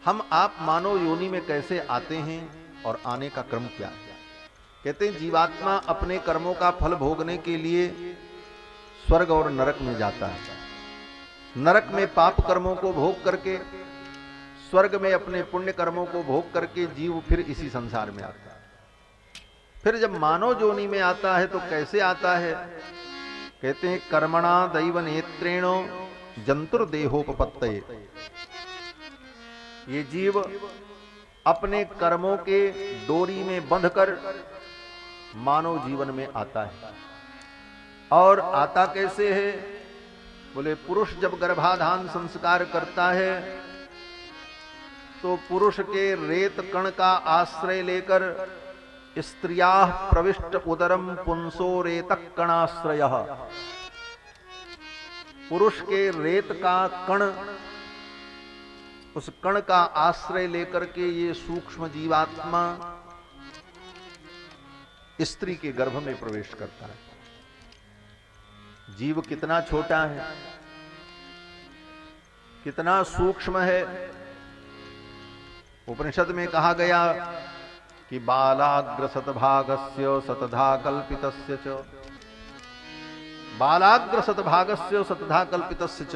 हम आप मानव योनि में कैसे आते हैं और आने का क्रम क्या है। कहते हैं जीवात्मा अपने कर्मों का फल भोगने के लिए स्वर्ग और नरक में जाता है। नरक में पाप कर्मों को भोग करके, स्वर्ग में अपने पुण्य कर्मों को भोग करके जीव फिर इसी संसार में आता है। फिर जब मानव योनि में आता है तो कैसे आता है। कहते हैं कर्मणा दैव नेत्रेणो जंतुर्देहोपपत्तये। ये जीव अपने कर्मों के डोरी में बंधकर मानव जीवन में आता है। और आता कैसे है। बोले पुरुष जब गर्भाधान संस्कार करता है तो पुरुष के रेत कण का आश्रय लेकर स्त्रिया प्रविष्ट उदरम पुंसो रेतक कणाश्रय। पुरुष के रेत का कण, उस कण का आश्रय लेकर के ये सूक्ष्म जीवात्मा स्त्री के गर्भ में प्रवेश करता है। जीव कितना छोटा है, कितना सूक्ष्म है। उपनिषद में कहा गया कि बालाग्र सतभागस्य सतधा कल्पितस्य च, बालाग्र सतभागस्य सतधा कल्पितस्य च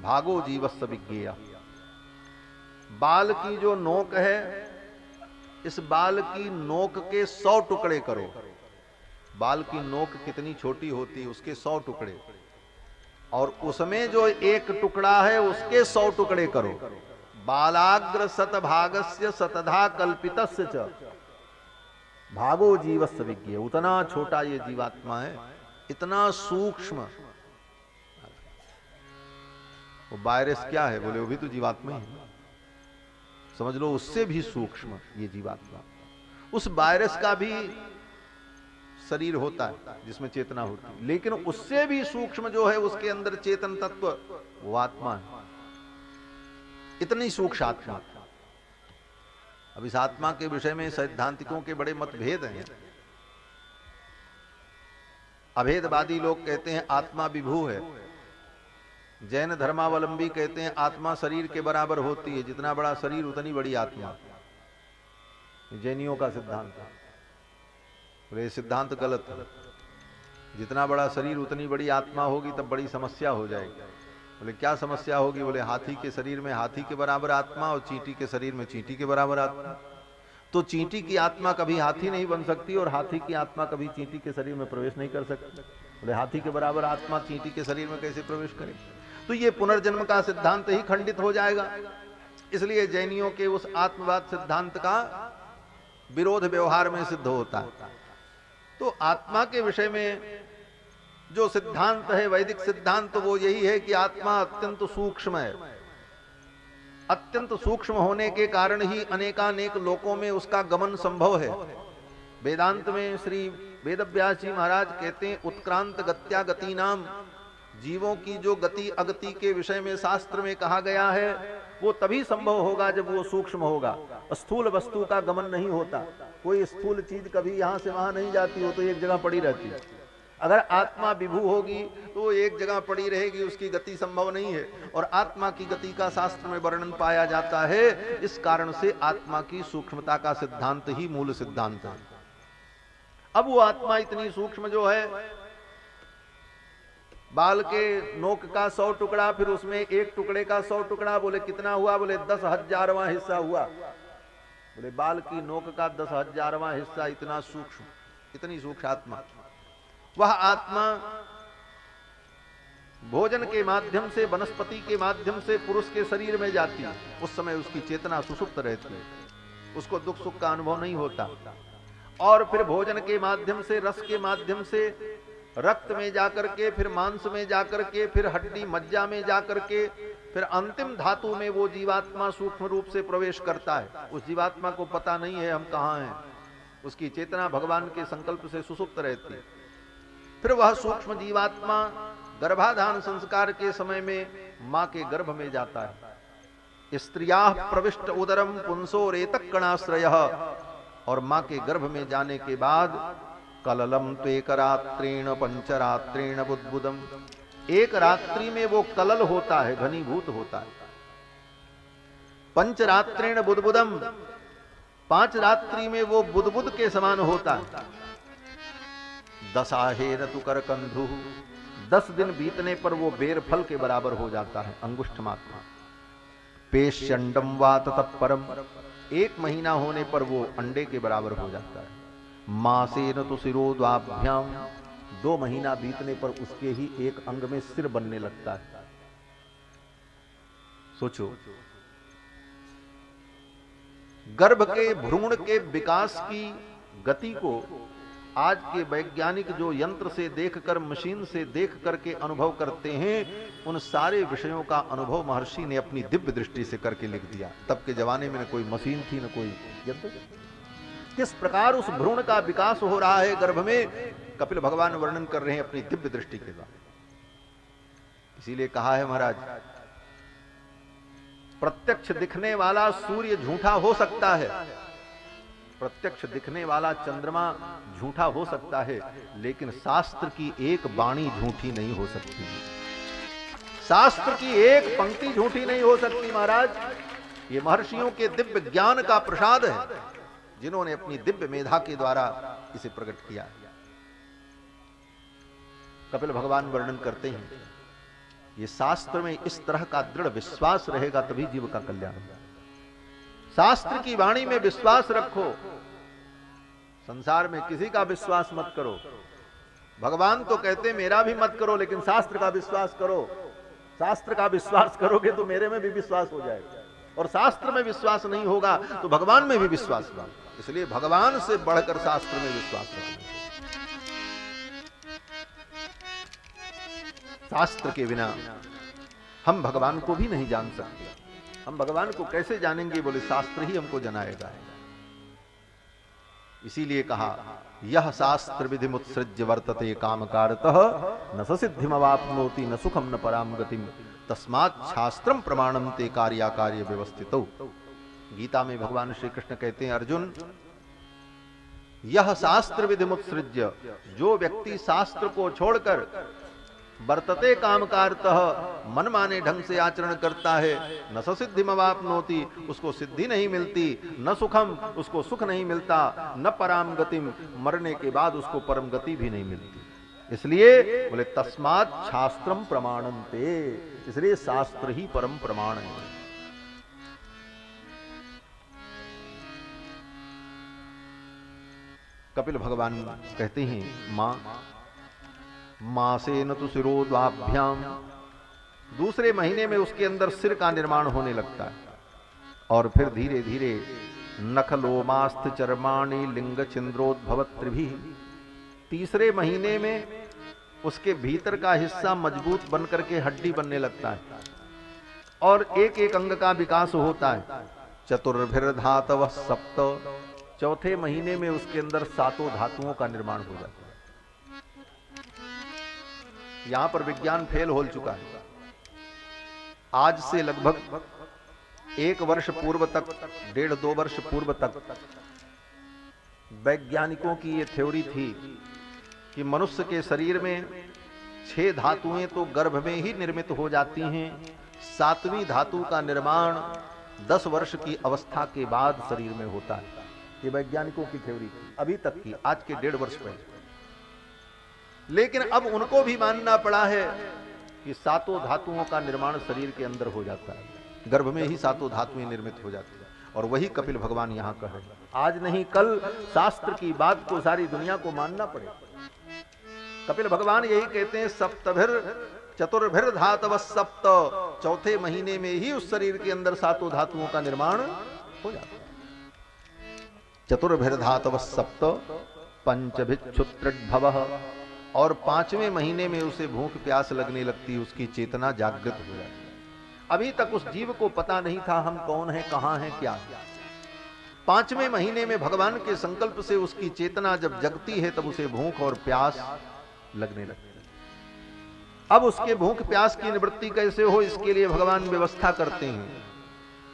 भागो जीवस्य विज्ञेय। बाल की जो नोक है, इस बाल की नोक के 100 टुकड़े करो। बाल की नोक कितनी छोटी होती है, उसके 100 टुकड़े, और उसमें जो एक टुकड़ा है उसके 100 टुकड़े करो। बालाग्र सतभागस्य सतधा कल्पितस्य च भागो जीवस्य विज्ञेय। उतना छोटा ये जीवात्मा है, इतना सूक्ष्म। वो वायरस क्या है, बोले वो भी तो जीवात्मा ही है। समझ लो उससे भी सूक्ष्म ये जीवात्मा। उस वायरस का भी शरीर होता है जिसमें चेतना होती है, लेकिन उससे भी सूक्ष्म जो है उसके अंदर चेतन तत्व, वो आत्मा है। इतनी सूक्ष्म आत्मा। अब इस आत्मा के विषय में सैद्धांतिकों के बड़े मतभेद हैं। अभेदवादी लोग कहते हैं आत्मा विभू है। जैन धर्मावलंबी कहते हैं आत्मा शरीर के बराबर होती है, जितना बड़ा शरीर उतनी बड़ी आत्मा। जैनियों का सिद्धांत है। बोले सिद्धांत गलत है। जितना बड़ा शरीर उतनी बड़ी आत्मा होगी तब बड़ी समस्या हो जाएगी। बोले क्या समस्या होगी। बोले हाथी के शरीर में हाथी के बराबर आत्मा और चींटी के शरीर में चींटी के बराबर आत्मा। तो चींटी की आत्मा कभी हाथी नहीं बन सकती और हाथी की आत्मा कभी चींटी के शरीर में प्रवेश नहीं कर सकती। बोले हाथी के बराबर आत्मा चींटी के शरीर में कैसे प्रवेश करे। तो ये पुनर्जन्म का सिद्धांत ही खंडित हो जाएगा। इसलिए जैनियों के उस आत्मवाद सिद्धांत का विरोध व्यवहार में सिद्ध होता है। तो आत्मा के विषय में जो सिद्धांत है, वैदिक सिद्धांत, वो यही है कि आत्मा अत्यंत सूक्ष्म है। अत्यंत सूक्ष्म होने के कारण ही अनेकानेक लोकों में उसका गमन संभव है। वेदांत में श्री वेदव्यास जी महाराज कहते हैं उत्क्रांत गत्या गति नाम। जीवों की जो गति अगति के विषय में शास्त्र में कहा गया है वो तभी संभव होगा जब वो सूक्ष्म होगा। स्थूल वस्तु का गमन नहीं होता। कोई स्थूल चीज कभी यहां से वहां नहीं जाती, हो तो एक जगह पड़ी रहती है। अगर आत्मा विभू होगी तो एक जगह पड़ी रहेगी, उसकी गति संभव नहीं है। और आत्मा की गति का शास्त्र में वर्णन पाया जाता है। इस कारण से आत्मा की सूक्ष्मता का सिद्धांत ही मूल सिद्धांत है। अब वो आत्मा इतनी सूक्ष्म जो है, बाल के नोक का 100 टुकड़ा, फिर उसमें एक टुकड़े का 100 टुकड़ा। बोले कितना हुआ। बोले 10,000वां हिस्सा हुआ। बोले बाल की नोक का 10,000वां हिस्सा। इतना सूक्ष्म, इतनी सूक्ष्म आत्मा। वह आत्मा भोजन के माध्यम से, वनस्पति के माध्यम से पुरुष के शरीर में जाती है। उस समय उसकी चेतना सुषुप्त रहती है, उसको दुख सुख का अनुभव नहीं होता। और फिर भोजन के माध्यम से, रस के माध्यम से रक्त में जाकर के, फिर मांस में जाकर के, फिर हड्डी मज्जा में जाकर के, फिर अंतिम धातु में वो जीवात्मा सूक्ष्म रूप से प्रवेश करता है। उस जीवात्मा को पता नहीं है हम कहाँ हैं। उसकी चेतना भगवान के संकल्प से सुसुप्त रहती है। फिर वह सूक्ष्म जीवात्मा गर्भाधान संस्कार के समय में मां के गर्भ में जाता है। स्त्रिया प्रविष्ट उदरम पुंसो रेतक कणाश्रय। और मां के गर्भ में जाने के बाद कललम त्वेक रात्रेण पंचरात्रेण बुद्बुदम। एक रात्रि में वो कलल होता है, घनीभूत होता है। पंचरात्रेण बुदबुदम, 5 रात्रि में वो बुदबुद के समान होता है। दशाहेन तु करकंधु, 10 दिन बीतने पर वो बेर फल के बराबर हो जाता है, अंगुष्ठ मात्र। पेशंडम वा ततपरम, 1 महीना होने पर वो अंडे के बराबर हो जाता है। मासेन तु शिरोद्वाभ्याम, 2 महीना बीतने पर उसके ही एक अंग में सिर बनने लगता है। सोचो, गर्भ के भ्रूण के विकास की गति को आज के वैज्ञानिक जो यंत्र से देखकर, मशीन से देख करके अनुभव करते हैं, उन सारे विषयों का अनुभव महर्षि ने अपनी दिव्य दृष्टि से करके लिख दिया। तब के जमाने में न कोई मशीन थी, न कोई यंत्र। किस प्रकार उस भ्रूण का विकास हो रहा है गर्भ में, कपिल भगवान वर्णन कर रहे हैं अपनी दिव्य दृष्टि के द्वारा। इसीलिए कहा है महाराज, प्रत्यक्ष दिखने वाला सूर्य झूठा हो सकता है, प्रत्यक्ष दिखने वाला चंद्रमा झूठा हो सकता है, लेकिन शास्त्र की एक वाणी झूठी नहीं हो सकती, शास्त्र की एक पंक्ति झूठी नहीं हो सकती। महाराज ये महर्षियों के दिव्य ज्ञान का प्रसाद है, जिन्होंने अपनी दिव्य मेधा के द्वारा इसे प्रकट किया। कपिल भगवान वर्णन करते हैं, ये शास्त्र में इस तरह का दृढ़ विश्वास रहेगा तभी जीव का कल्याण होगा। शास्त्र की वाणी में विश्वास रखो, संसार में किसी का विश्वास मत करो। भगवान तो कहते मेरा भी मत करो, लेकिन शास्त्र का विश्वास करो। शास्त्र का विश्वास करोगे तो मेरे में भी विश्वास हो जाएगा, और शास्त्र में विश्वास नहीं होगा तो भगवान में भी विश्वास होगा। इसलिए भगवान से बढ़कर शास्त्र में विश्वास रखना। शास्त्र के बिना हम भगवान को भी नहीं जान सकते। हम भगवान को कैसे जानेंगे? बोले शास्त्र ही हमको जनाएगा। इसीलिए कहा, यह शास्त्र विधि मुत्सृज्य वर्तते कामकारतः न ससिद्धिमवाप्नोति न सुखम न पराम गतिम तस्मात् शास्त्रम प्रमाणम ते कार्याकार्य व्यवस्थितौ। गीता में भगवान श्री कृष्ण कहते हैं, अर्जुन यह शास्त्र विधि मुत्सृज्य, जो व्यक्ति शास्त्र को छोड़कर वर्तते कामकारतः मनमाने ढंग से आचरण करता है, न ससिद्धिमवाप्नोति, उसको सिद्धि नहीं मिलती, न सुखम, उसको सुख नहीं मिलता, न पराम गतिम, मरने के बाद उसको परम गति भी नहीं मिलती। इसलिए बोले तस्मात् शास्त्रम प्रमाणन्ते, इसलिए शास्त्र ही परम प्रमाण है। कपिल भगवान कहते हैं, मां मासेन तु शिरोद्वाभ्याम, दूसरे महीने में उसके अंदर सिर का निर्माण होने लगता है, और फिर धीरे धीरे नखलोमास्थ चर्माणि लिंग छिंद्रोद्भवत्रिभिः, तीसरे महीने में उसके भीतर का हिस्सा मजबूत बनकर के हड्डी बनने लगता है, और एक एक अंग का विकास होता है। चतुर्भिर्धातवः सप्त, चौथे महीने में उसके अंदर 7 धातुओं का निर्माण हो जाता है। यहां पर विज्ञान फेल हो चुका है। आज से लगभग 1 वर्ष पूर्व तक, 1.5-2 वर्ष पूर्व तक वैज्ञानिकों की ये थ्योरी थी कि मनुष्य के शरीर में 6 धातुएं तो गर्भ में ही निर्मित हो जाती हैं, 7वीं धातु का निर्माण 10 वर्ष की अवस्था के बाद शरीर में होता है। ये वैज्ञानिकों की थ्योरी थी अभी तक की, आज के 1.5 वर्ष पहले। लेकिन अब उनको भी मानना पड़ा है कि 7 धातुओं का निर्माण शरीर के अंदर हो जाता है, गर्भ में ही 7 धातुएं निर्मित हो जाती है। और वही कपिल भगवान यहां कह रहे हैं, आज नहीं कल शास्त्र की बात को सारी दुनिया को मानना पड़ेगा। कपिल भगवान यही कहते हैं, सप्तभिर चतुर्भिर धातव सप्त, चौथे महीने में ही उस शरीर के अंदर 7 धातुओं का निर्माण हो जाता है। चतुर्भिर धातव सप्त पंचभिक्षुत्रिभवः, और 5वें महीने में उसे भूख प्यास लगने लगती, उसकी चेतना जागृत हो जाती है। अभी तक उस जीव को पता नहीं था हम कौन हैं, कहां हैं, क्या है। 5वें महीने में भगवान के संकल्प से उसकी चेतना जब जगती है, तब उसे भूख और प्यास लगने लगती है। अब उसके भूख प्यास की निवृत्ति कैसे हो, इसके लिए भगवान व्यवस्था करते हैं,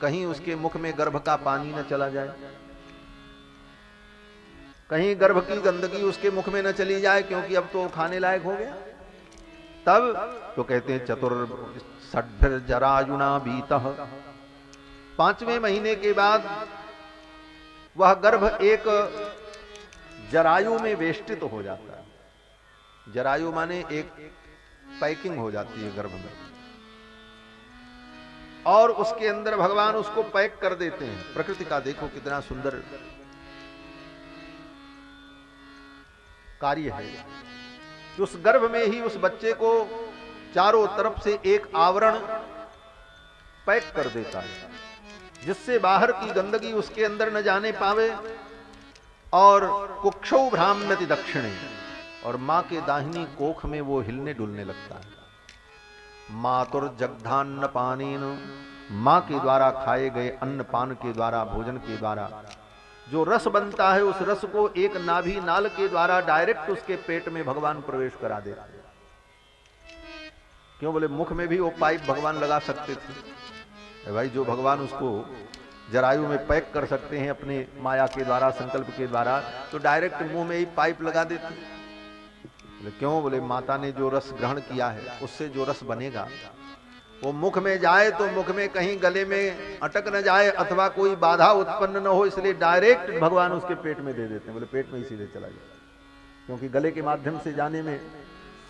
कहीं उसके मुख में गर्भ का पानी न चला जाए, कहीं गर्भ की गंदगी उसके मुख में न चली जाए, क्योंकि अब तो खाने लायक हो गया। तब तो कहते हैं चतुर्षड्भिर्जरायुणा बीतः, 5वें महीने के बाद वह गर्भ एक जरायु में वेष्टित हो जाता है। जरायु माने एक पैकिंग हो जाती है गर्भ में, और उसके अंदर भगवान उसको पैक कर देते हैं। प्रकृति का देखो कितना सुंदर कार्य है कि उस गर्भ में ही उस बच्चे को चारों तरफ से एक आवरण पैक कर देता है, जिससे बाहर की गंदगी उसके अंदर न जाने पावे। और कुक्षौ भ्राम्यति दक्षिणे, और मां के दाहिनी कोख में वो हिलने डुलने लगता है। मातुर जगधान्न पानीन, मां के द्वारा खाए गए अन्न पान के द्वारा, भोजन के द्वारा जो रस बनता है, उस रस को एक नाभि नाल के द्वारा डायरेक्ट उसके पेट में भगवान प्रवेश करा देते हैं। क्यों बोले मुख में भी वो पाइप भगवान लगा सकते थे भाई। जो भगवान उसको जरायु में पैक कर सकते हैं अपने माया के द्वारा, संकल्प के द्वारा, तो डायरेक्ट मुंह में ही पाइप लगा देते। बोले क्यों? बोले माता ने जो रस ग्रहण किया है उससे जो रस बनेगा वो मुख में जाए तो मुख में कहीं गले में अटक न जाए अथवा कोई बाधा उत्पन्न न हो, इसलिए डायरेक्ट भगवान उसके पेट में दे देते हैं। बोले पेट में ही सीधे चला जाए, क्योंकि गले के माध्यम से जाने में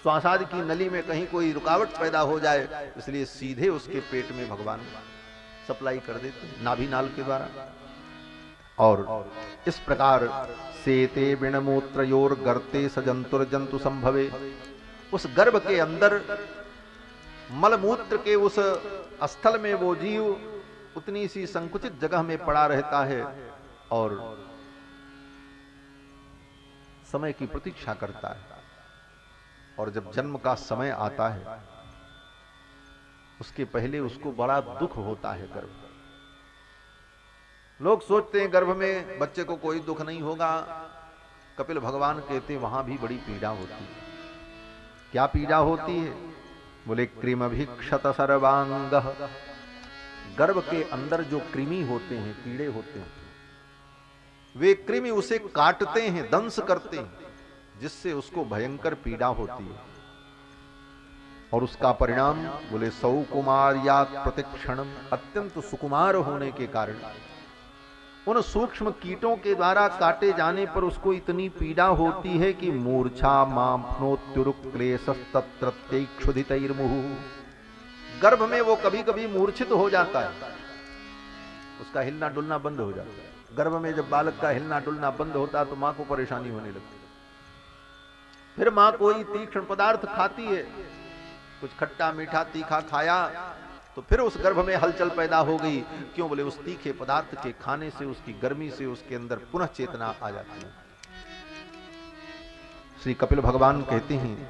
श्वासादि की नली में कहीं कोई रुकावट पैदा हो जाए, इसलिए सीधे उसके पेट में भगवान सप्लाई कर देते हैं नाभि नाल के द्वारा। और इस प्रकार सेते बिणमूत्रयोर गर्ते सजंतुर जंतु संभवे, उस गर्भ के अंदर मलमूत्र के उस स्थल में वो जीव उतनी सी संकुचित जगह में पड़ा रहता है और समय की प्रतीक्षा करता है। और जब जन्म का समय आता है उसके पहले उसको बड़ा दुख होता है। गर्भ, लोग सोचते हैं गर्भ में बच्चे को कोई दुख नहीं होगा। कपिल भगवान कहते हैं वहां भी बड़ी पीड़ा होती है। क्या पीड़ा होती है? बोले कृमभिक्षत सर्वांग, गर्भ के अंदर जो कृमि होते हैं, कीड़े होते हैं, वे कृमि उसे काटते हैं, दंश करते हैं, जिससे उसको भयंकर पीड़ा होती है। और उसका परिणाम बोले सौकुमार्यात् प्रतिक्षणम, अत्यंत सुकुमार होने के कारण उन सूक्ष्म कीटों के द्वारा काटे जाने पर उसको इतनी पीड़ा होती है कि मूर्छा माप्नोत्युरुक्लेशस्तत्रत्यैक्षुधितैर्मुहुः, गर्भ में वो कभी कभी मूर्छित हो जाता है, उसका हिलना डुलना बंद हो जाता है। गर्भ में जब बालक का हिलना डुलना बंद होता है तो मां को परेशानी होने लगती है। फिर मां कोई तीक्ष्ण पदार्थ खाती है, कुछ खट्टा मीठा तीखा खाया तो फिर उस गर्भ में हलचल पैदा हो गई। क्यों? बोले उस तीखे पदार्थ के खाने से, उसकी गर्मी से उसके अंदर पुनः चेतना आ जाती है। श्री कपिल भगवान कहते हैं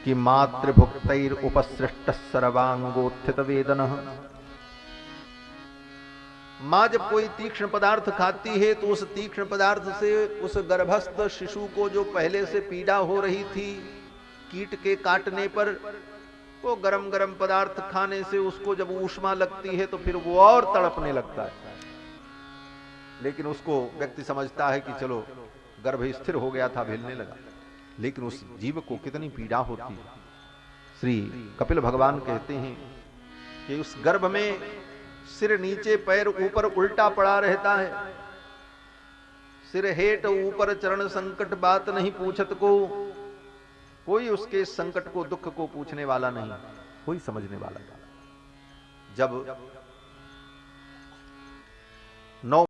कि मातृभुक्तैर उपसृष्ट सर्वांगोत्थित वेदनः, मां जब कोई तीक्ष्ण पदार्थ खाती है तो उस तीक्ष्ण पदार्थ से उस गर्भस्थ शिशु को जो पहले से पीड़ा हो रही थी कीट के काटने पर, वो गरम गरम पदार्थ खाने से उसको जब ऊष्मा लगती है तो फिर वो और तड़पने लगता है। लेकिन उसको व्यक्ति समझता है कि चलो गर्भ स्थिर हो गया था, हिलने लगा, लेकिन उस जीव को कितनी पीड़ा होती है। श्री कपिल भगवान कहते हैं कि उस गर्भ में सिर नीचे पैर ऊपर उल्टा पड़ा रहता है, सिर हेठ ऊपर चरण संकट बात नहीं पूछत को, कोई उसके संकट को दुख को पूछने वाला नहीं, कोई समझने वाला नहीं। जब 9